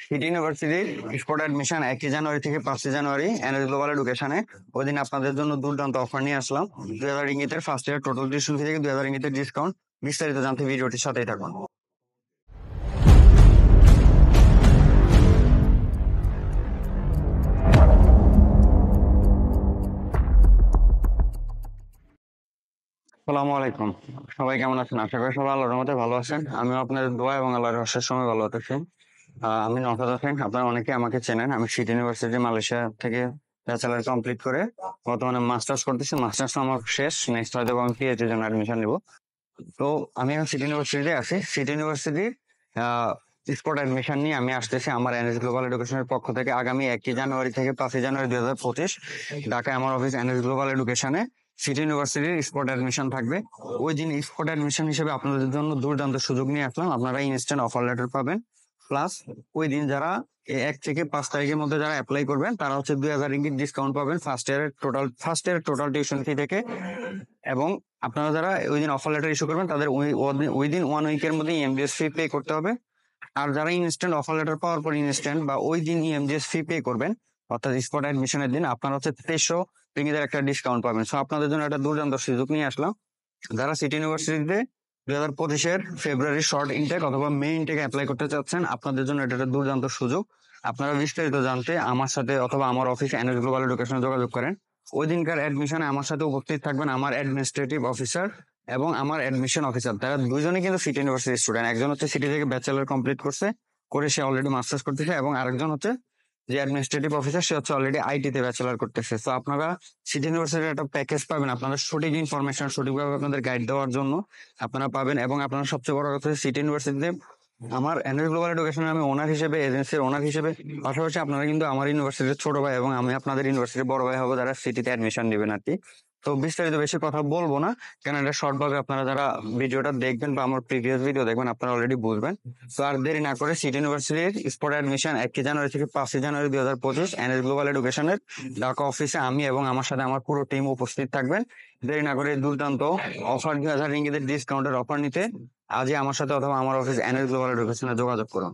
City ইউনিভার্সিটির spot admission 1 জানুয়ারি থেকে 5 জানুয়ারি NS global এডুকেশনে। ওই দিন আপনাদের জন্য দুর্দান্ত অফার নিয়ে আসলাম। 2000 রিঙ্গিতের first year total tuition fee থেকে 2000 রিঙ্গিতের ডিসকাউন্ট। বিস্তারিত জানতে ভিডিওটির সাথেই থাকুন। আসসালামু আলাইকুম, সবাই কেমন আছেন? আশা করি সবাই আল্লাহর রহমতে ভালো আছেন। আমিও আপনাদের দোয়া এবং আল্লাহর রহস্যের সময় ভালো আছি। আমি নওশাদ হোসেন, আপনারা অনেকে আমাকে চেনেন। আমি সিটি ইউনিভার্সিটি মালয়েশিয়া থেকে ব্যাচেলার কমপ্লিট করে বর্তমানে মাস্টার্স করতেছি। মাস্টার্স আমার শেষ, নেক্সট হয়তো আমি পিএইচডি এর জন্য অ্যাডমিশন নিব। তো আমি এখন সিটি ইউনিভার্সিটিতে আছি। সিটি ইউনিভার্সিটির স্পট অ্যাডমিশন নিয়ে আমি আসতেছি আমার এনএস গ্লোবাল এডুকেশনের পক্ষ থেকে। আগামী 1 জানুয়ারি থেকে 5 জানুয়ারি 2025 ঢাকায় আমার অফিস এনএস গ্লোবাল এডুকেশনে সিটি ইউনিভার্সিটির স্পট অ্যাডমিশন থাকবে। ওই দিন স্পট অ্যাডমিশন হিসেবে আপনাদের জন্য দুর্দান্ত সুযোগ নিয়ে আসলাম। আপনারা ইনস্ট্যান্ট অফার লেটার পাবেন। প্লাস ওই দিন যারা 1 থেকে 5 তারিখের মধ্যে যারা অ্যাপ্লাই করবেন তারা হচ্ছে 2000 রিঙ্গিত ডিসকাউন্ট পাবেন ফার্স্ট ইয়ারের টোটাল টিউশন ফি থেকে। এবং আপনারা যারা ওই দিন অফার লেটার ইস্যু করবেন তাদের ওই দিন 1 উইকের মধ্যে ইএমডিএস ফি পে করতে হবে। আর যারা ইনস্ট্যান্ট অফার লেটার পাওয়ার পর ইনস্ট্যান্ট বা ওই দিন ইএমডিএস ফি পে করবেন, অর্থাৎ স্পট অ্যাডমিশনের দিন, আপনারা হচ্ছে 2300 রিঙ্গিতের একটা ডিসকাউন্ট পাবেন। সো আপনাদের জন্য একটা দুর্দান্ত সুযোগ নিয়ে আসলাম। যারা সিটি ইউনিভার্সিটিতে 2025-এর ফেব্রুয়ারি শর্ট ইনটেক অথবা মে ইনটেক অ্যাপ্লাই করতে চাচ্ছেন, আপনাদের জন্য এটা একটা দুর্দান্ত সুযোগ। আপনারা বিস্তারিত জানতে আমার সাথে অথবা আমার অফিস এনএস গ্লোবাল এডুকেশনে যোগাযোগ করেন। ওই দিনকার অ্যাডমিশনে আমার সাথে উপস্থিত থাকবেন আমার অ্যাডমিনিস্ট্রেটিভ অফিসার এবং আমার অ্যাডমিশন অফিসার। তারা দুইজনই কিন্তু সিটি ইউনিভার্সিটির স্টুডেন্ট। একজন হচ্ছে সিটি থেকে ব্যাচেলর কমপ্লিট করে সে অলরেডি মাস্টার্স করতেছে, এবং আরেকজন হচ্ছে যে অ্যাডমিনিস্ট্রেটিভ অফিসার, সে হচ্ছে অলরেডি আইটিতে ব্যাচেলর করতেছে। তো আপনারা সিটি ইউনিভার্সিটির একটা প্যাকেজ পাবেন, আপনারা সঠিক ইনফরমেশন সঠিকভাবে আপনাদের গাইড দেওয়ার জন্য আপনারা পাবেন। এবং আপনারা সবচেয়ে বড় কথা, সিটি ইউনিভার্সিটিতে আমার এনএস গ্লোবাল এডুকেশনে আমি ওনার হিসেবে, এজেন্সির ওনার হিসেবে, পাশাপাশি আপনারা কিন্তু আমার ইউনিভার্সিটির ছোট ভাই এবং আমি আপনাদের ইউনিভার্সিটির বড় ভাই হবো যারা সিটিতে অ্যাডমিশন নেবেন আর কি। তো বিস্তারিত বেশি কথা বলবো না, কেন এটা শর্ট ভাবে আপনারা যারা ভিডিওটা দেখবেন বা আমার প্রিভিয়াস ভিডিও দেখবেন আপনারা অলরেডি বুঝবেন। তো আর দেরি না করে সিটি ইউনিভার্সিটির স্পট অ্যাডমিশন 1 জানুয়ারি থেকে 5 জানুয়ারি 2025 এনএস গ্লোবাল এডুকেশনের ঢাকা অফিসে আমি এবং আমার সাথে আমার পুরো টিম উপস্থিত থাকবেন। দেরি না করে দুর্দান্ত অফার 2000 রিঙ্গিতের ডিসকাউন্টের অফার নিতে আজই আমার সাথে অথবা আমার অফিস এনএস গ্লোবাল এডুকেশনে যোগাযোগ করুন।